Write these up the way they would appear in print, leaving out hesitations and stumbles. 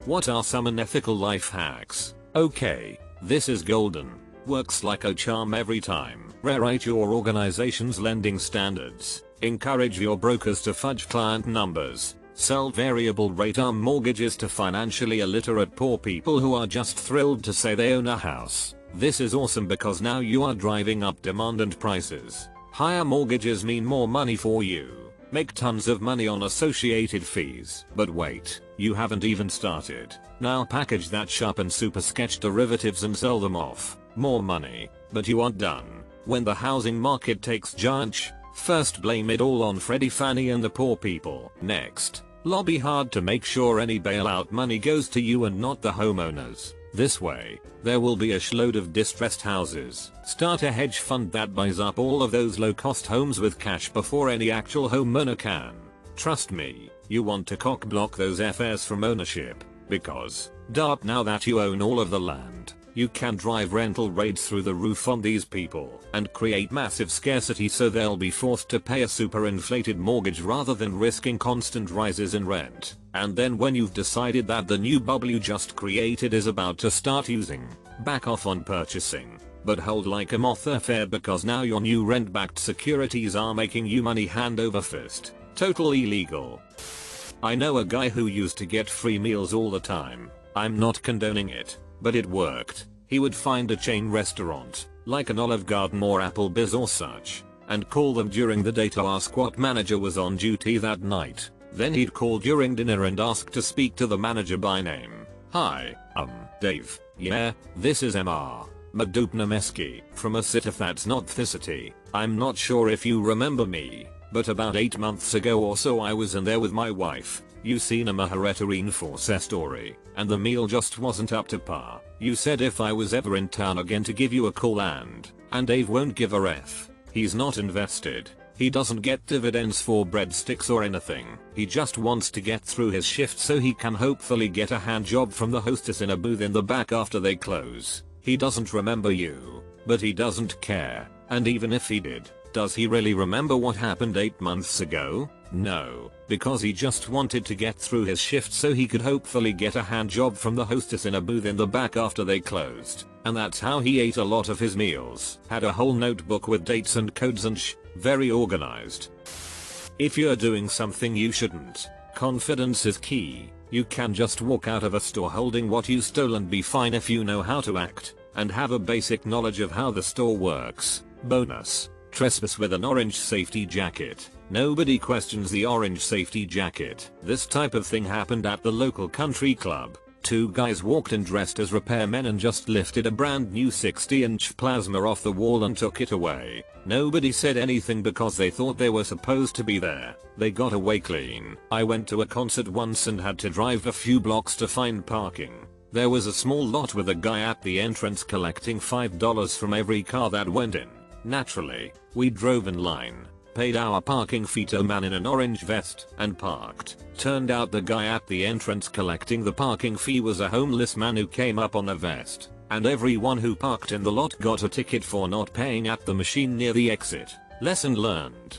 What are some unethical life hacks? Okay, this is golden. Works like a charm every time. Rewrite your organization's lending standards. Encourage your brokers to fudge client numbers. Sell variable rate arm mortgages to financially illiterate poor people who are just thrilled to say they own a house. This is awesome because now you are driving up demand and prices. Higher mortgages mean more money for you. Make tons of money on associated fees. But wait, you haven't even started. Now package that sharp and super sketch derivatives and sell them off. More money. But you aren't done. When the housing market takes giant first blame it all on Freddie, Fannie and the poor people. Next, lobby hard to make sure any bailout money goes to you and not the homeowners. This way, there will be a shitload of distressed houses. Start a hedge fund that buys up all of those low-cost homes with cash before any actual homeowner can. Trust me, you want to cock-block those FS from ownership, because, now that you own all of the land, you can drive rental rates through the roof on these people and create massive scarcity so they'll be forced to pay a super inflated mortgage rather than risking constant rises in rent. And then when you've decided that the new bubble you just created is about to start using, back off on purchasing. But hold like a moth affair because now your new rent-backed securities are making you money hand over fist. Total illegal. I know a guy who used to get free meals all the time. I'm not condoning it, but it worked. He would find a chain restaurant, like an Olive Garden or Applebee's or such, and call them during the day to ask what manager was on duty that night. Then he'd call during dinner and ask to speak to the manager by name. Hi, Dave. Yeah, this is Mr. Madupnameski from a city that's not the city. I'm not sure if you remember me, but about 8 months ago or so I was in there with my wife. You seen a Maharetarine Force story, and the meal just wasn't up to par. You said if I was ever in town again to give you a call and Dave won't give a F. He's not invested. He doesn't get dividends for breadsticks or anything. He just wants to get through his shift so he can hopefully get a hand job from the hostess in a booth in the back after they close. He doesn't remember you, but he doesn't care. And even if he did, does he really remember what happened 8 months ago? No, because he just wanted to get through his shift so he could hopefully get a hand job from the hostess in a booth in the back after they closed. And that's how he ate a lot of his meals. Had a whole notebook with dates and codes and very organized. If you're doing something you shouldn't, confidence is key. You can just walk out of a store holding what you stole and be fine if you know how to act and have a basic knowledge of how the store works. Bonus: trespass with an orange safety jacket. Nobody questions the orange safety jacket. This type of thing happened at the local country club. 2 guys walked in dressed as repairmen and just lifted a brand new 60-inch plasma off the wall and took it away. Nobody said anything because they thought they were supposed to be there. They got away clean. I went to a concert once and had to drive a few blocks to find parking. There was a small lot with a guy at the entrance collecting $5 from every car that went in. Naturally, we drove in line, paid our parking fee to a man in an orange vest, and parked. Turned out the guy at the entrance collecting the parking fee was a homeless man who came up on a vest, and everyone who parked in the lot got a ticket for not paying at the machine near the exit. Lesson learned.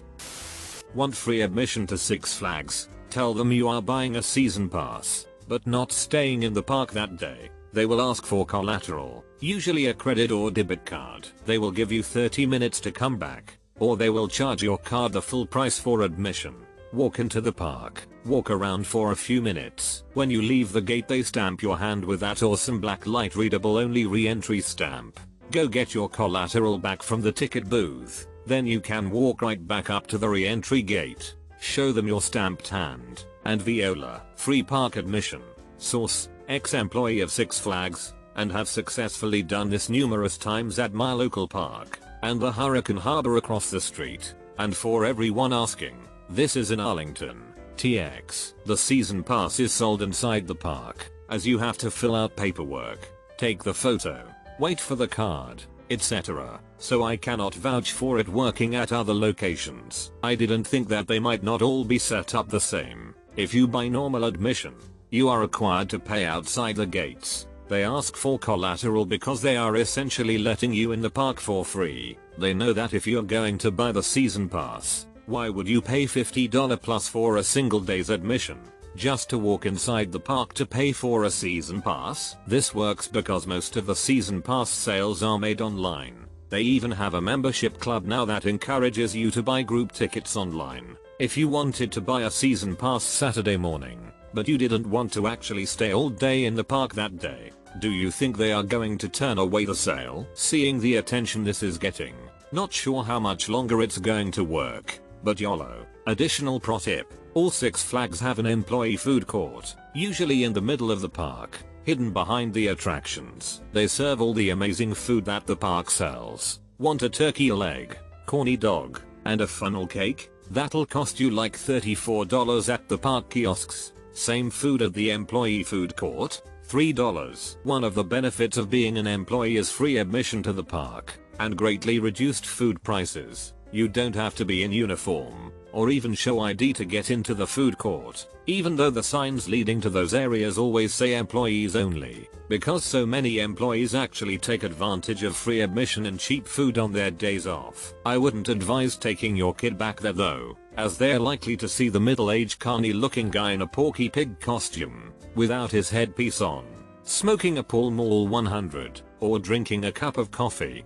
Want free admission to Six Flags? Tell them you are buying a season pass, but not staying in the park that day. They will ask for collateral, usually a credit or debit card. They will give you 30 minutes to come back, or they will charge your card the full price for admission. Walk into the park, walk around for a few minutes. When you leave the gate they stamp your hand with that awesome black light readable only re-entry stamp. Go get your collateral back from the ticket booth. Then you can walk right back up to the re-entry gate. Show them your stamped hand and viola. Free park admission. Source: ex-employee of Six Flags, and have successfully done this numerous times at my local park and the Hurricane Harbor across the street. And for everyone asking, this is in Arlington, TX. The season pass is sold inside the park, as you have to fill out paperwork, take the photo, wait for the card, etc. So I cannot vouch for it working at other locations. I didn't think that they might not all be set up the same. If you buy normal admission, you are required to pay outside the gates. They ask for collateral because they are essentially letting you in the park for free. They know that if you're going to buy the season pass, why would you pay $50 plus for a single day's admission? just to walk inside the park to pay for a season pass? This works because most of the season pass sales are made online. They even have a membership club now that encourages you to buy group tickets online. If you wanted to buy a season pass Saturday morning, but you didn't want to actually stay all day in the park that day, do you think they are going to turn away the sale? Seeing the attention this is getting, not sure how much longer it's going to work, but YOLO. Additional pro tip, all Six Flags have an employee food court, usually in the middle of the park, hidden behind the attractions. They serve all the amazing food that the park sells. Want a turkey leg, corny dog, and a funnel cake? That'll cost you like $34 at the park kiosks. Same food at the employee food court? $3. One of the benefits of being an employee is free admission to the park, and greatly reduced food prices. You don't have to be in uniform, or even show ID to get into the food court, even though the signs leading to those areas always say employees only, because so many employees actually take advantage of free admission and cheap food on their days off. I wouldn't advise taking your kid back there though, as they're likely to see the middle-aged carny looking guy in a Porky Pig costume, without his headpiece on, smoking a Pall Mall 100, or drinking a cup of coffee.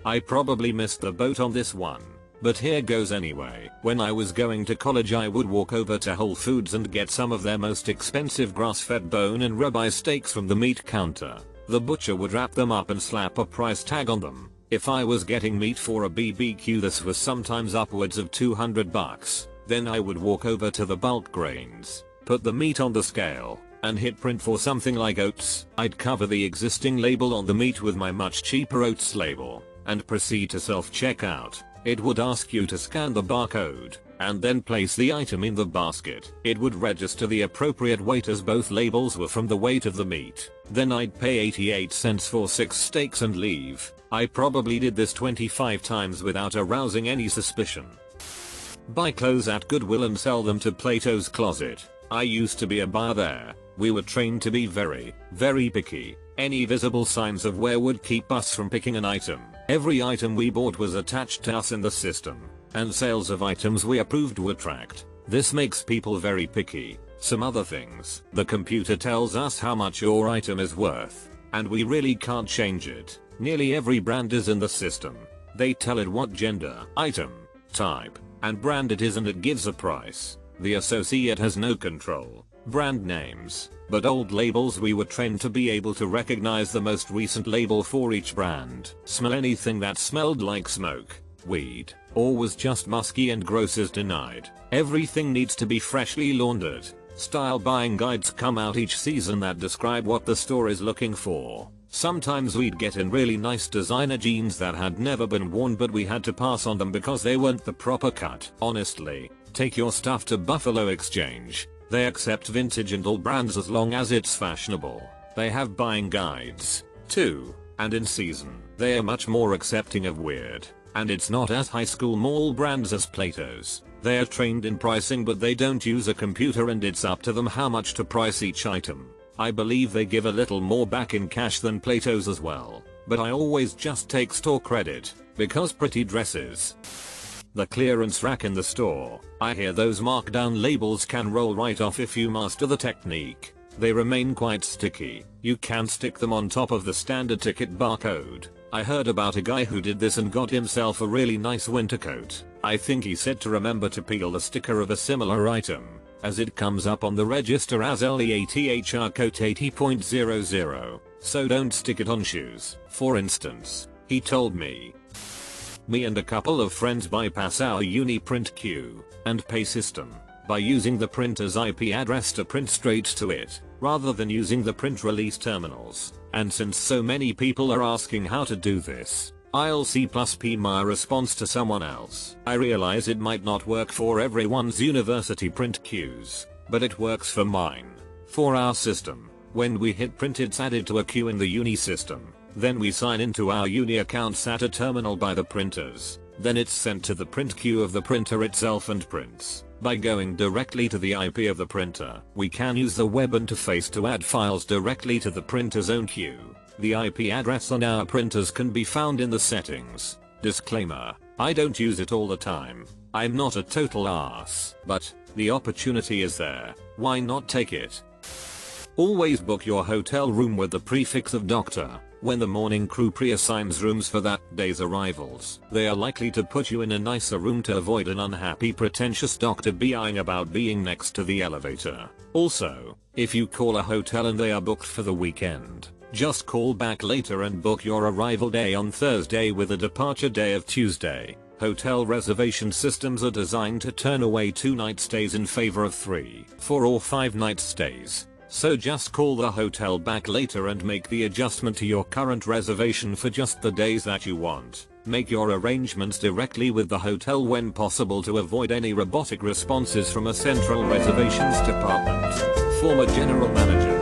I probably missed the boat on this one, but here goes anyway. When I was going to college I would walk over to Whole Foods and get some of their most expensive grass-fed bone and ribeye steaks from the meat counter. The butcher would wrap them up and slap a price tag on them. If I was getting meat for a BBQ this was sometimes upwards of $200. Then I would walk over to the bulk grains, put the meat on the scale, and hit print for something like oats. I'd cover the existing label on the meat with my much cheaper oats label, and proceed to self-checkout. It would ask you to scan the barcode, and then place the item in the basket. It would register the appropriate weight as both labels were from the weight of the meat. Then I'd pay 88 cents for 6 steaks and leave. I probably did this 25 times without arousing any suspicion. Buy clothes at Goodwill and sell them to Plato's Closet. I used to be a buyer there. We were trained to be very, very picky. Any visible signs of wear would keep us from picking an item. Every item we bought was attached to us in the system, and sales of items we approved were tracked. This makes people very picky. Some other things. The computer tells us how much your item is worth, and we really can't change it. Nearly every brand is in the system. They tell it what gender, item, type, and brand it is and it gives a price. The associate has no control. Brand names, but old labels we were trained to be able to recognize the most recent label for each brand. Smell anything that smelled like smoke, weed, or was just musky and gross is denied. Everything needs to be freshly laundered. Style buying guides come out each season that describe what the store is looking for. Sometimes we'd get in really nice designer jeans that had never been worn but we had to pass on them because they weren't the proper cut. Honestly, take your stuff to Buffalo Exchange. They accept vintage and all brands as long as it's fashionable. They have buying guides, too, and in season, they are much more accepting of weird, and it's not as high school mall brands as Plato's. They are trained in pricing but they don't use a computer and it's up to them how much to price each item. I believe they give a little more back in cash than Plato's as well, but I always just take store credit, because pretty dresses. The clearance rack in the store. I hear those markdown labels can roll right off if you master the technique. They remain quite sticky. You can stick them on top of the standard ticket barcode. I heard about a guy who did this and got himself a really nice winter coat. I think he said to remember to peel the sticker of a similar item, as it comes up on the register as LEATHR coat 80.00. So don't stick it on shoes. For instance, he told me and a couple of friends bypass our uni print queue and pay system by using the printer's IP address to print straight to it, rather than using the print release terminals. And since so many people are asking how to do this, I'll C+P my response to someone else. I realize it might not work for everyone's university print queues, but it works for mine. For our system, when we hit print it's added to a queue in the uni system. Then we sign into our uni accounts at a terminal by the printers. Then it's sent to the print queue of the printer itself and prints. By going directly to the IP of the printer, we can use the web interface to add files directly to the printer's own queue. The IP address on our printers can be found in the settings. Disclaimer: I don't use it all the time. I'm not a total ass. But The opportunity is there, why not take it? Always book your hotel room with the prefix of doctor. When the morning crew pre-assigns rooms for that day's arrivals, they are likely to put you in a nicer room to avoid an unhappy pretentious doctor being about being next to the elevator. Also, if you call a hotel and they are booked for the weekend, just call back later and book your arrival day on Thursday with a departure day of Tuesday. Hotel reservation systems are designed to turn away 2-night stays in favor of 3, 4 or 5-night stays. So just call the hotel back later and make the adjustment to your current reservation for just the days that you want. Make your arrangements directly with the hotel when possible to avoid any robotic responses from a central reservations department. Former General Manager